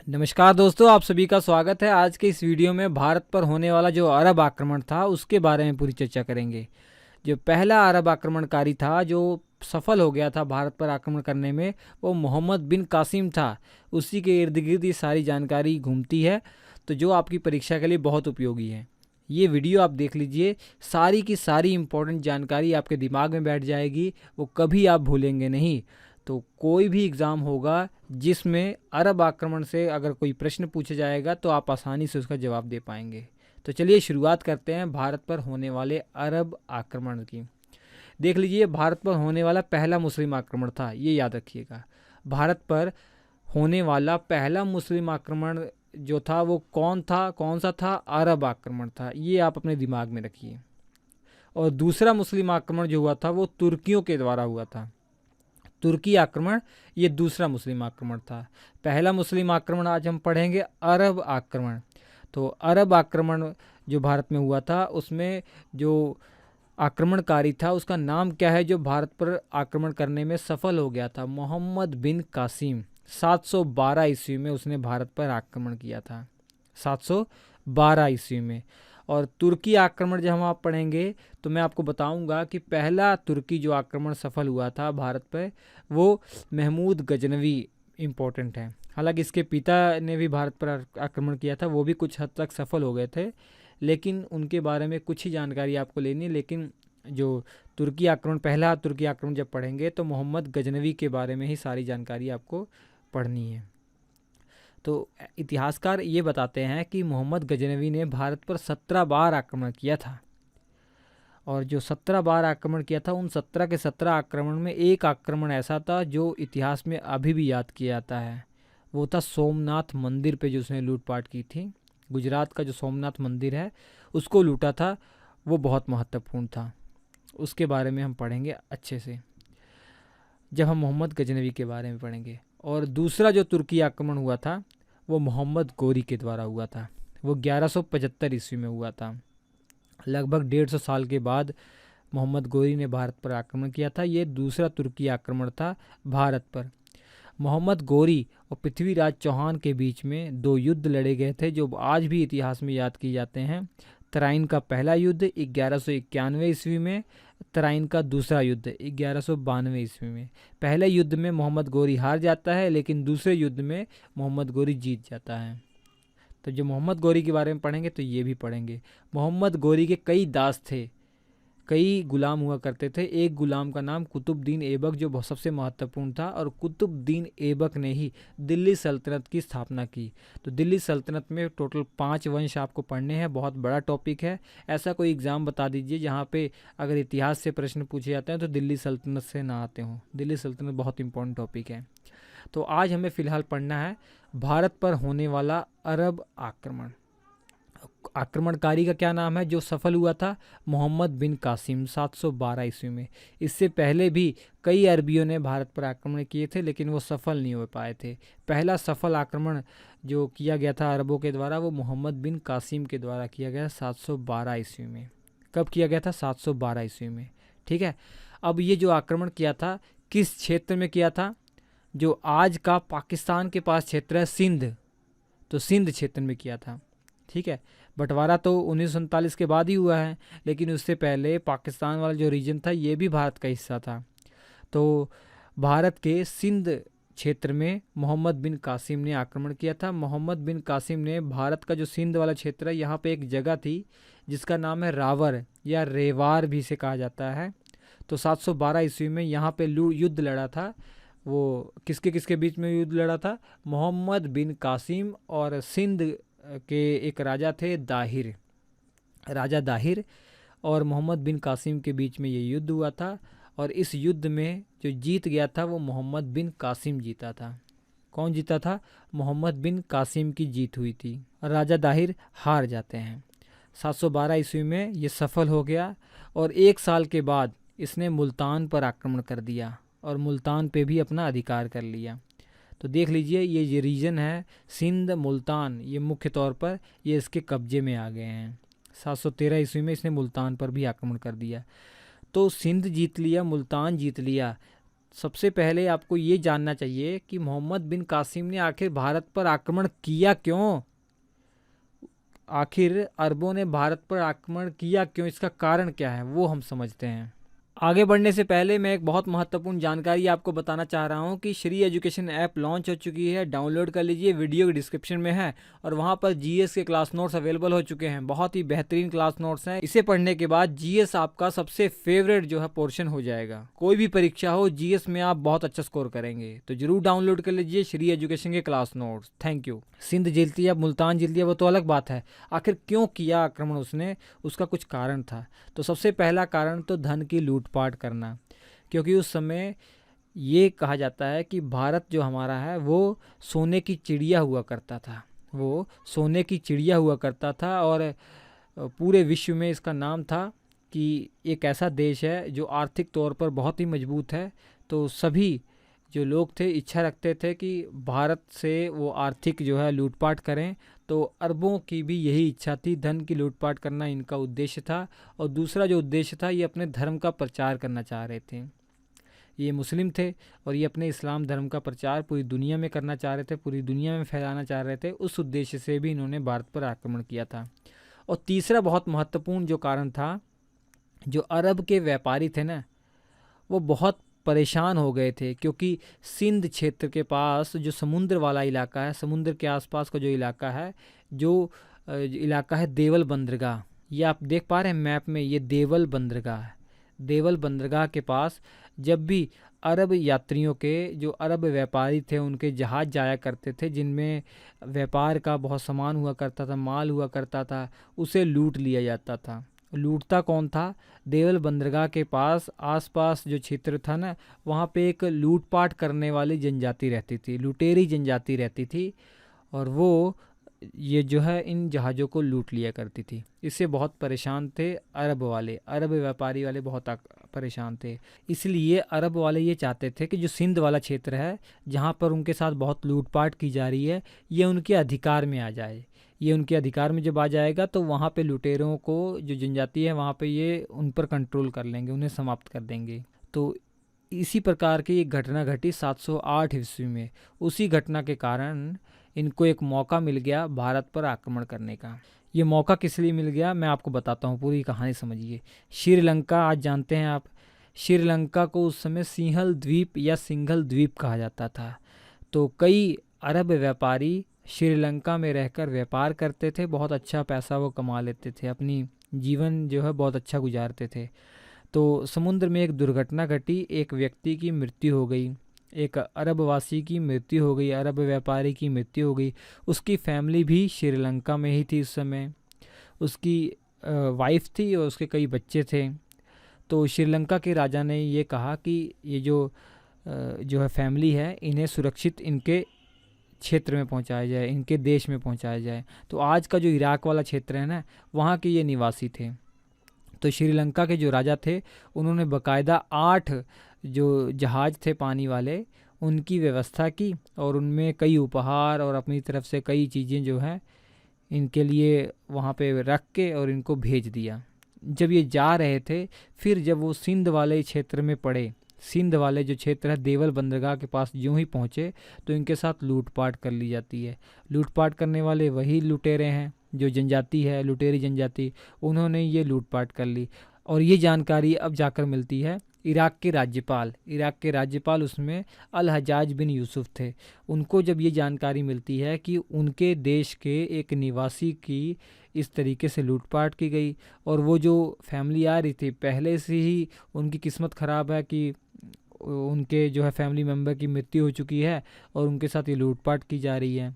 नमस्कार दोस्तों, आप सभी का स्वागत है। आज के इस वीडियो में भारत पर होने वाला जो अरब आक्रमण था उसके बारे में पूरी चर्चा करेंगे। जो पहला अरब आक्रमणकारी था जो सफल हो गया था भारत पर आक्रमण करने में, वो मोहम्मद बिन कासिम था। उसी के इर्द गिर्द ये सारी जानकारी घूमती है, तो जो आपकी परीक्षा के लिए बहुत उपयोगी है। ये वीडियो आप देख लीजिए, सारी की सारी इम्पोर्टेंट जानकारी आपके दिमाग में बैठ जाएगी, वो कभी आप भूलेंगे नहीं। तो कोई भी एग्ज़ाम होगा जिसमें अरब आक्रमण से अगर कोई प्रश्न पूछा जाएगा तो आप आसानी से उसका जवाब दे पाएंगे। तो चलिए शुरुआत करते हैं भारत पर होने वाले अरब आक्रमण की। देख लीजिए, भारत पर होने वाला पहला मुस्लिम आक्रमण था, ये याद रखिएगा। भारत पर होने वाला पहला मुस्लिम आक्रमण जो था वो कौन सा था? अरब आक्रमण था, ये आप अपने दिमाग में रखिए। और दूसरा मुस्लिम आक्रमण जो हुआ था वो तुर्कियों के द्वारा हुआ था। तुर्की आक्रमण, ये दूसरा मुस्लिम आक्रमण था। पहला मुस्लिम आक्रमण आज हम पढ़ेंगे अरब आक्रमण। तो अरब आक्रमण जो भारत में हुआ था उसमें जो आक्रमणकारी था उसका नाम क्या है, जो भारत पर आक्रमण करने में सफल हो गया था? मोहम्मद बिन कासिम। 712 ईस्वी में उसने भारत पर आक्रमण किया था, 712 ईस्वी में। और तुर्की आक्रमण जब हम आप पढ़ेंगे तो मैं आपको बताऊंगा कि पहला तुर्की जो आक्रमण सफल हुआ था भारत पर, वो महमूद गजनवी इम्पोर्टेंट है। हालांकि इसके पिता ने भी भारत पर आक्रमण किया था, वो भी कुछ हद तक सफल हो गए थे, लेकिन उनके बारे में कुछ ही जानकारी आपको लेनी है। लेकिन जो तुर्की आक्रमण, पहला तुर्की आक्रमण जब पढ़ेंगे तो मोहम्मद गजनवी के बारे में ही सारी जानकारी आपको पढ़नी है। तो इतिहासकार ये बताते हैं कि मोहम्मद गजनवी ने भारत पर 17 बार आक्रमण किया था। और जो 17 बार आक्रमण किया था, उन 17 के 17 आक्रमण में एक आक्रमण ऐसा था जो इतिहास में अभी भी याद किया जाता है। वो था सोमनाथ मंदिर पे जो उसने लूटपाट की थी। गुजरात का जो सोमनाथ मंदिर है उसको लूटा था, वो बहुत महत्वपूर्ण था। उसके बारे में हम पढ़ेंगे अच्छे से जब हम मोहम्मद गजनवी के बारे में पढ़ेंगे। और दूसरा जो तुर्की आक्रमण हुआ था वो मोहम्मद गोरी के द्वारा हुआ था। वो 1175 ईस्वी में हुआ था। लगभग 150 साल के बाद मोहम्मद गोरी ने भारत पर आक्रमण किया था। ये दूसरा तुर्की आक्रमण था भारत पर। मोहम्मद गोरी और पृथ्वीराज चौहान के बीच में दो युद्ध लड़े गए थे जो आज भी इतिहास में याद किए जाते हैं। तराइन का पहला युद्ध 1191 ईस्वी में, तराइन का दूसरा युद्ध 1192 ईस्वी में। पहले युद्ध में मोहम्मद गोरी हार जाता है, लेकिन दूसरे युद्ध में मोहम्मद गोरी जीत जाता है। तो जो मोहम्मद गोरी के बारे में पढ़ेंगे तो ये भी पढ़ेंगे। मोहम्मद गोरी के कई दास थे, कई गुलाम हुआ करते थे। एक गुलाम का नाम कुतुबुद्दीन ऐबक जो सबसे महत्वपूर्ण था, और कुतुबुद्दीन ऐबक ने ही दिल्ली सल्तनत की स्थापना की। तो दिल्ली सल्तनत में टोटल 5 वंश आपको पढ़ने हैं, बहुत बड़ा टॉपिक है। ऐसा कोई एग्ज़ाम बता दीजिए जहाँ पे अगर इतिहास से प्रश्न पूछे जाते हैं तो दिल्ली सल्तनत से ना आते हों। दिल्ली सल्तनत बहुत इंपॉर्टेंट टॉपिक है। तो आज हमें फ़िलहाल पढ़ना है भारत पर होने वाला अरब आक्रमण। आक्रमणकारी का क्या नाम है जो सफल हुआ था? मोहम्मद बिन कासिम, 712 ईस्वी में। इससे पहले भी कई अरबियों ने भारत पर आक्रमण किए थे, लेकिन वो सफल नहीं हो पाए थे। पहला सफल आक्रमण जो किया गया था अरबों के द्वारा वो मोहम्मद बिन कासिम के द्वारा किया गया 712 ईस्वी में। कब किया गया था? 712 ईस्वी में। ठीक है। अब ये जो आक्रमण किया था किस क्षेत्र में किया था? जो आज का पाकिस्तान के पास क्षेत्र है सिंध, तो सिंध क्षेत्र में किया था। ठीक है। बंटवारा तो 1947 के बाद ही हुआ है, लेकिन उससे पहले पाकिस्तान वाला जो रीजन था ये भी भारत का हिस्सा था। तो भारत के सिंध क्षेत्र में मोहम्मद बिन कासिम ने आक्रमण किया था। मोहम्मद बिन कासिम ने भारत का जो सिंध वाला क्षेत्र है, यहाँ पे एक जगह थी जिसका नाम है रावर या रेवार भी से कहा जाता है। तो 712 ईस्वी में यहाँ पे युद्ध लड़ा था। वो किसके किसके बीच में युद्ध लड़ा था? मोहम्मद बिन कासिम और सिंध के एक राजा थे दाहिर, राजा दाहिर और मोहम्मद बिन कासिम के बीच में ये युद्ध हुआ था। और इस युद्ध में जो जीत गया था वो मोहम्मद बिन कासिम जीता था। कौन जीता था? मोहम्मद बिन कासिम की जीत हुई थी और राजा दाहिर हार जाते हैं। 712 ईस्वी में ये सफल हो गया और एक साल के बाद इसने मुल्तान पर आक्रमण कर दिया और मुल्तान पे भी अपना अधिकार कर लिया। तो देख लीजिए, ये रीजन है सिंध, मुल्तान, ये मुख्य तौर पर ये इसके कब्जे में आ गए हैं। 713 ईस्वी में इसने मुल्तान पर भी आक्रमण कर दिया। तो सिंध जीत लिया, मुल्तान जीत लिया, सबसे पहले आपको ये जानना चाहिए कि मोहम्मद बिन कासिम ने आखिर भारत पर आक्रमण किया क्यों। आखिर अरबों ने भारत पर आक्रमण किया क्यों, इसका कारण क्या है वो हम समझते हैं। आगे बढ़ने से पहले मैं एक बहुत महत्वपूर्ण जानकारी आपको बताना चाह रहा हूं कि श्री एजुकेशन ऐप लॉन्च हो चुकी है, डाउनलोड कर लीजिए, वीडियो के डिस्क्रिप्शन में है और वहां पर जीएस के क्लास नोट्स अवेलेबल हो चुके हैं। बहुत ही बेहतरीन क्लास नोट्स हैं। इसे पढ़ने के बाद जीएस आपका सबसे फेवरेट जो है पोर्शन हो जाएगा। कोई भी परीक्षा हो, जीएस में आप बहुत अच्छा स्कोर करेंगे। तो जरूर डाउनलोड कर लीजिए श्री एजुकेशन के class notes. Thank you. Sindh जीत लिया, मुल्तान जीत लिया, वो तो अलग बात है। आखिर क्यों किया आक्रमण उसने, उसका कुछ कारण था। तो सबसे पहला कारण तो धन की लूटपाट करना, क्योंकि उस समय ये कहा जाता है कि भारत जो हमारा है वो सोने की चिड़िया हुआ करता था। वो सोने की चिड़िया हुआ करता था और पूरे विश्व में इसका नाम था कि एक ऐसा देश है जो आर्थिक तौर पर बहुत ही मजबूत है। तो सभी जो लोग थे इच्छा रखते थे कि भारत से वो आर्थिक जो है लूटपाट करें। तो अरबों की भी यही इच्छा थी, धन की लूटपाट करना इनका उद्देश्य था। और दूसरा जो उद्देश्य था, ये अपने धर्म का प्रचार करना चाह रहे थे। ये मुस्लिम थे और ये अपने इस्लाम धर्म का प्रचार पूरी दुनिया में करना चाह रहे थे, पूरी दुनिया में फैलाना चाह रहे थे। उस उद्देश्य से भी इन्होंने भारत पर आक्रमण किया था। और तीसरा बहुत महत्वपूर्ण जो कारण था, जो अरब के व्यापारी थे ना, वो बहुत परेशान हो गए थे, क्योंकि सिंध क्षेत्र के पास जो समुद्र वाला इलाका है, समुद्र के आसपास का जो इलाका है, जो इलाका है देवल बंदरगाह, ये आप देख पा रहे हैं मैप में, ये देवल बंदरगाह है। देवल बंदरगाह के पास जब भी अरब यात्रियों के, जो अरब व्यापारी थे, उनके जहाज़ जाया करते थे जिनमें व्यापार का बहुत सामान हुआ करता था, माल हुआ करता था, उसे लूट लिया जाता था। लूटता कौन था? देवल बंदरगाह के पास आसपास जो क्षेत्र था ना, वहाँ पे एक लूटपाट करने वाली जनजाति रहती थी, लुटेरी जनजाति रहती थी। और वो ये जो है इन जहाज़ों को लूट लिया करती थी। इससे बहुत परेशान थे अरब वाले, अरब व्यापारी वाले बहुत परेशान थे। इसलिए अरब वाले ये चाहते थे कि जो सिंध वाला क्षेत्र है, जहाँ पर उनके साथ बहुत लूटपाट की जा रही है, ये उनके अधिकार में आ जाए। ये उनके अधिकार में जब आ जाएगा तो वहाँ पे लुटेरों को, जो जनजाति है वहाँ पे, ये उन पर कंट्रोल कर लेंगे, उन्हें समाप्त कर देंगे। तो इसी प्रकार की एक घटना घटी 708 ईस्वी में। उसी घटना के कारण इनको एक मौका मिल गया भारत पर आक्रमण करने का। ये मौका किस लिए मिल गया, मैं आपको बताता हूँ, पूरी कहानी समझिए। श्रीलंका, आज जानते हैं आप, श्रीलंका को उस समय सिंहल द्वीप या सिंघल द्वीप कहा जाता था। तो कई अरब व्यापारी श्रीलंका में रहकर व्यापार करते थे, बहुत अच्छा पैसा वो कमा लेते थे, अपनी जीवन जो है बहुत अच्छा गुजारते थे। तो समुद्र में एक दुर्घटना घटी, एक व्यक्ति की मृत्यु हो गई, एक अरब वासी की मृत्यु हो गई, अरब व्यापारी की मृत्यु हो गई। उसकी फैमिली भी श्रीलंका में ही थी उस समय, उसकी वाइफ थी और उसके कई बच्चे थे। तो श्रीलंका के राजा ने ये कहा कि ये जो है फैमिली है, इन्हें सुरक्षित इनके क्षेत्र में पहुंचाया जाए, इनके देश में पहुंचाया जाए। तो आज का जो इराक वाला क्षेत्र है ना, वहाँ के ये निवासी थे। तो श्रीलंका के जो राजा थे, उन्होंने बाकायदा 8 जो जहाज़ थे पानी वाले, उनकी व्यवस्था की और उनमें कई उपहार और अपनी तरफ से कई चीज़ें जो हैं इनके लिए वहाँ पे रख के और इनको भेज दिया। जब ये जा रहे थे, फिर जब वो सिंध वाले क्षेत्र में पड़े, सिंध वाले जो क्षेत्र है देवल बंदरगाह के पास यूं ही पहुँचे, तो इनके साथ लूटपाट कर ली जाती है। लूटपाट करने वाले वही लुटेरे हैं, जो जनजाति है, लुटेरी जनजाति, उन्होंने ये लूटपाट कर ली। और ये जानकारी अब जाकर मिलती है इराक के राज्यपाल, इराक के राज्यपाल उसमें अल हजाज बिन यूसुफ थे। उनको जब ये जानकारी मिलती है कि उनके देश के एक निवासी की इस तरीके से लूटपाट की गई, और वो जो फैमिली आ रही थी पहले से ही उनकी किस्मत ख़राब है कि उनके जो है फैमिली मेम्बर की मृत्यु हो चुकी है और उनके साथ ये लूटपाट की जा रही है।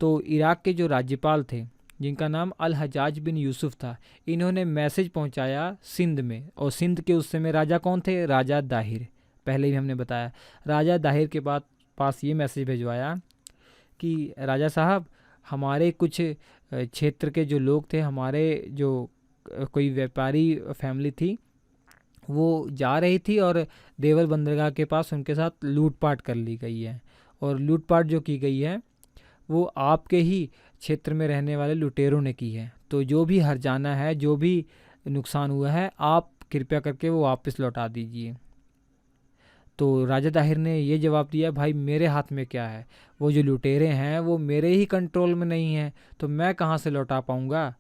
तो इराक के जो राज्यपाल थे, जिनका नाम अल हजाज बिन यूसुफ था, इन्होंने मैसेज पहुंचाया सिंध में। और सिंध के उस समय राजा कौन थे? राजा दाहिर, पहले भी हमने बताया। राजा दाहिर के पास ये मैसेज भिजवाया कि राजा साहब, हमारे कुछ क्षेत्र के जो लोग थे, हमारे जो कोई व्यापारी फैमिली थी, वो जा रही थी और देवल बंदरगाह के पास उनके साथ लूटपाट कर ली गई है। और लूटपाट जो की गई है वो आपके ही क्षेत्र में रहने वाले लुटेरों ने की है। तो जो भी हर्जाना है, जो भी नुकसान हुआ है, आप कृपया करके वो वापस लौटा दीजिए। तो राजा दाहिर ने ये जवाब दिया, भाई मेरे हाथ में क्या है, वो जो लुटेरे हैं वो मेरे ही कंट्रोल में नहीं हैं, तो मैं कहाँ से लौटा पाऊँगा,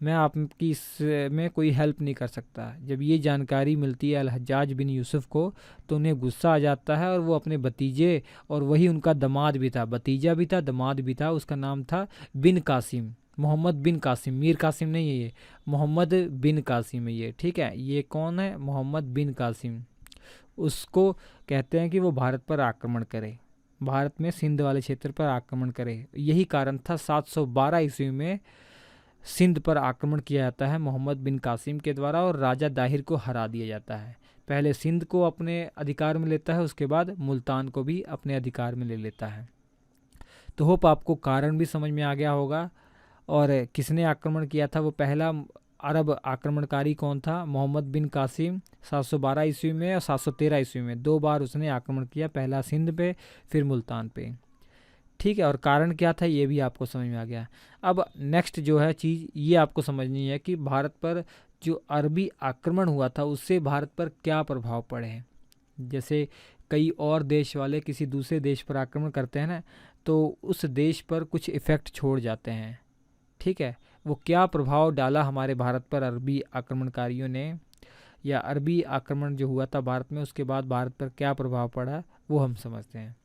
मैं आपकी इसमें कोई हेल्प नहीं कर सकता। जब ये जानकारी मिलती है अल-हज्जाज बिन यूसुफ को, तो उन्हें गुस्सा आ जाता है और वो अपने भतीजे, और वही उनका दामाद भी था, भतीजा भी था, दामाद भी था, उसका नाम था बिन कासिम, मोहम्मद बिन कासिम, मीर कासिम नहीं है ये, मोहम्मद बिन कासिम है ये, ठीक है। ये कौन है, मोहम्मद बिन कासिम। उसको कहते हैं कि वो भारत पर आक्रमण करे, भारत में सिंध वाले क्षेत्र पर आक्रमण करे। यही कारण था 712 ईस्वी में सिंध पर आक्रमण किया जाता है मोहम्मद बिन कासिम के द्वारा, और राजा दाहिर को हरा दिया जाता है। पहले सिंध को अपने अधिकार में लेता है, उसके बाद मुल्तान को भी अपने अधिकार में ले लेता है। तो होप आपको कारण भी समझ में आ गया होगा, और किसने आक्रमण किया था, वो पहला अरब आक्रमणकारी कौन था, मोहम्मद बिन कासिम, 712 ईस्वी में और 713 ईस्वी में 2 बार उसने आक्रमण किया, पहला सिंध पे फिर मुल्तान पे, ठीक है। और कारण क्या था ये भी आपको समझ में आ गया। अब नेक्स्ट जो है चीज़ ये आपको समझनी है कि भारत पर जो अरबी आक्रमण हुआ था उससे भारत पर क्या प्रभाव पड़े हैं। जैसे कई और देश वाले किसी दूसरे देश पर आक्रमण करते हैं ना, तो उस देश पर कुछ इफ़ेक्ट छोड़ जाते हैं, ठीक है। वो क्या प्रभाव डाला हमारे भारत पर अरबी आक्रमणकारियों ने, या अरबी आक्रमण जो हुआ था भारत में उसके बाद भारत पर क्या प्रभाव पड़ा, वो हम समझते हैं।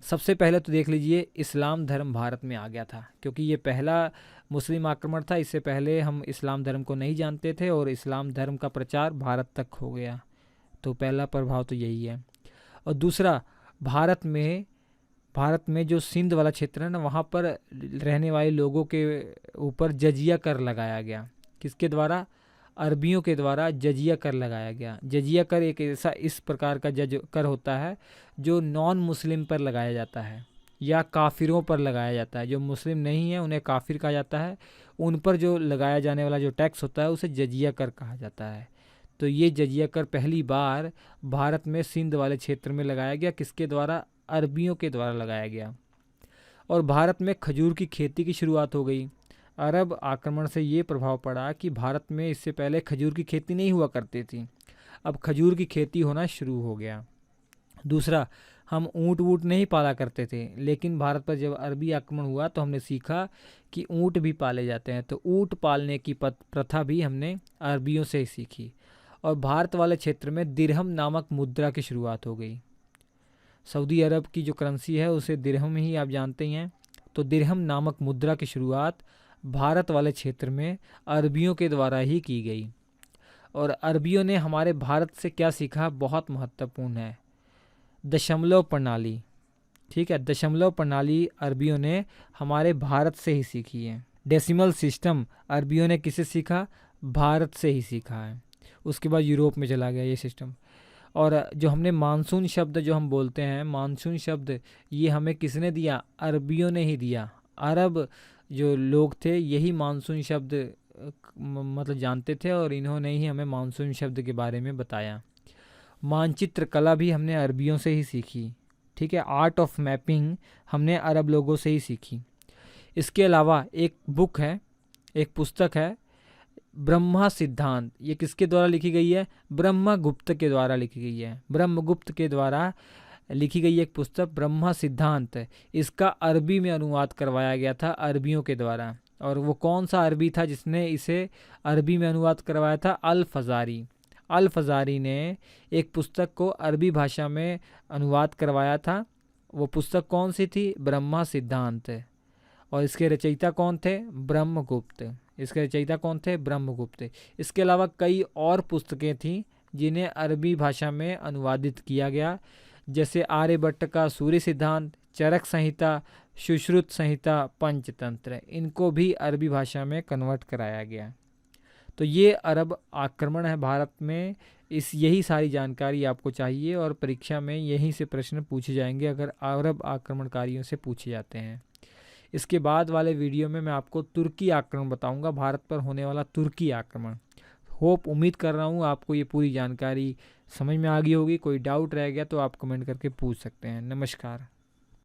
सबसे पहले तो देख लीजिए, इस्लाम धर्म भारत में आ गया था, क्योंकि ये पहला मुस्लिम आक्रमण था। इससे पहले हम इस्लाम धर्म को नहीं जानते थे और इस्लाम धर्म का प्रचार भारत तक हो गया, तो पहला प्रभाव तो यही है। और दूसरा, भारत में जो सिंध वाला क्षेत्र है ना, वहाँ पर रहने वाले लोगों के ऊपर जजिया कर लगाया गया। किसके द्वारा, अरबियों के द्वारा जजिया कर लगाया गया। जजिया कर एक ऐसा इस प्रकार का जज कर होता है जो नॉन मुस्लिम पर लगाया जाता है या काफिरों पर लगाया जाता है। जो मुस्लिम नहीं है उन्हें काफिर कहा जाता है, उन पर जो लगाया जाने वाला जो टैक्स होता है उसे जजिया कर कहा जाता है। तो ये जजिया कर पहली बार भारत में सिंध वाले क्षेत्र में लगाया गया, किसके द्वारा, अरबियों के द्वारा लगाया गया। और भारत में खजूर की खेती की शुरुआत हो गई। अरब आक्रमण से ये प्रभाव पड़ा कि भारत में इससे पहले खजूर की खेती नहीं हुआ करती थी, अब खजूर की खेती होना शुरू हो गया। दूसरा, हम ऊँट वूट नहीं पाला करते थे, लेकिन भारत पर जब अरबी आक्रमण हुआ तो हमने सीखा कि ऊँट भी पाले जाते हैं, तो ऊँट पालने की प्रथा भी हमने अरबियों से ही सीखी। और भारत वाले क्षेत्र में दिरहम नामक मुद्रा की शुरुआत हो गई। सऊदी अरब की जो करेंसी है उसे दिरहम ही आप जानते ही हैं, तो दिरहम नामक मुद्रा की शुरुआत भारत वाले क्षेत्र में अरबियों के द्वारा ही की गई। और अरबियों ने हमारे भारत से क्या सीखा, बहुत महत्वपूर्ण है, दशमलव प्रणाली, ठीक है। दशमलव प्रणाली अरबियों ने हमारे भारत से ही सीखी है। डेसिमल सिस्टम अरबियों ने किसे सीखा, भारत से ही सीखा है। उसके बाद यूरोप में चला गया ये सिस्टम। और जो हमने मानसून शब्द जो हम बोलते हैं, मानसून शब्द ये हमें किसने दिया, अरबियों ने ही दिया। अरब जो लोग थे यही मानसून शब्द मतलब जानते थे, और इन्होंने ही हमें मानसून शब्द के बारे में बताया। मानचित्र कला भी हमने अरबियों से ही सीखी, ठीक है। आर्ट ऑफ मैपिंग हमने अरब लोगों से ही सीखी। इसके अलावा एक बुक है, एक पुस्तक है, ब्रह्मा सिद्धांत। ये किसके द्वारा लिखी गई है, ब्रह्मगुप्त के द्वारा लिखी गई है। ब्रह्मगुप्त के द्वारा लिखी गई एक पुस्तक ब्रह्मा सिद्धांत, इसका अरबी में अनुवाद करवाया गया था अरबियों के द्वारा। और वो कौन सा अरबी था जिसने इसे अरबी में अनुवाद करवाया था, अल फजारी। अल फजारी ने एक पुस्तक को अरबी भाषा में अनुवाद करवाया था। वो पुस्तक कौन सी थी, ब्रह्मा सिद्धांत। और इसके रचयिता कौन थे, ब्रह्मगुप्त। इसके रचयिता कौन थे, ब्रह्मगुप्त। इसके अलावा कई और पुस्तकें थीं जिन्हें अरबी भाषा में अनुवादित किया गया, जैसे आर्यभट्ट का सूर्य सिद्धांत, चरक संहिता, सुश्रुत संहिता, पंचतंत्र, इनको भी अरबी भाषा में कन्वर्ट कराया गया। तो ये अरब आक्रमण है भारत में। यही सारी जानकारी आपको चाहिए, और परीक्षा में यहीं से प्रश्न पूछे जाएंगे अगर अरब आक्रमणकारियों से पूछे जाते हैं। इसके बाद वाले वीडियो में मैं आपको तुर्की आक्रमण बताऊंगा, भारत पर होने वाला तुर्की आक्रमण। उम्मीद कर रहा हूँ आपको ये पूरी जानकारी समझ में आ गई होगी। कोई डाउट रह गया तो आप कमेंट करके पूछ सकते हैं। नमस्कार।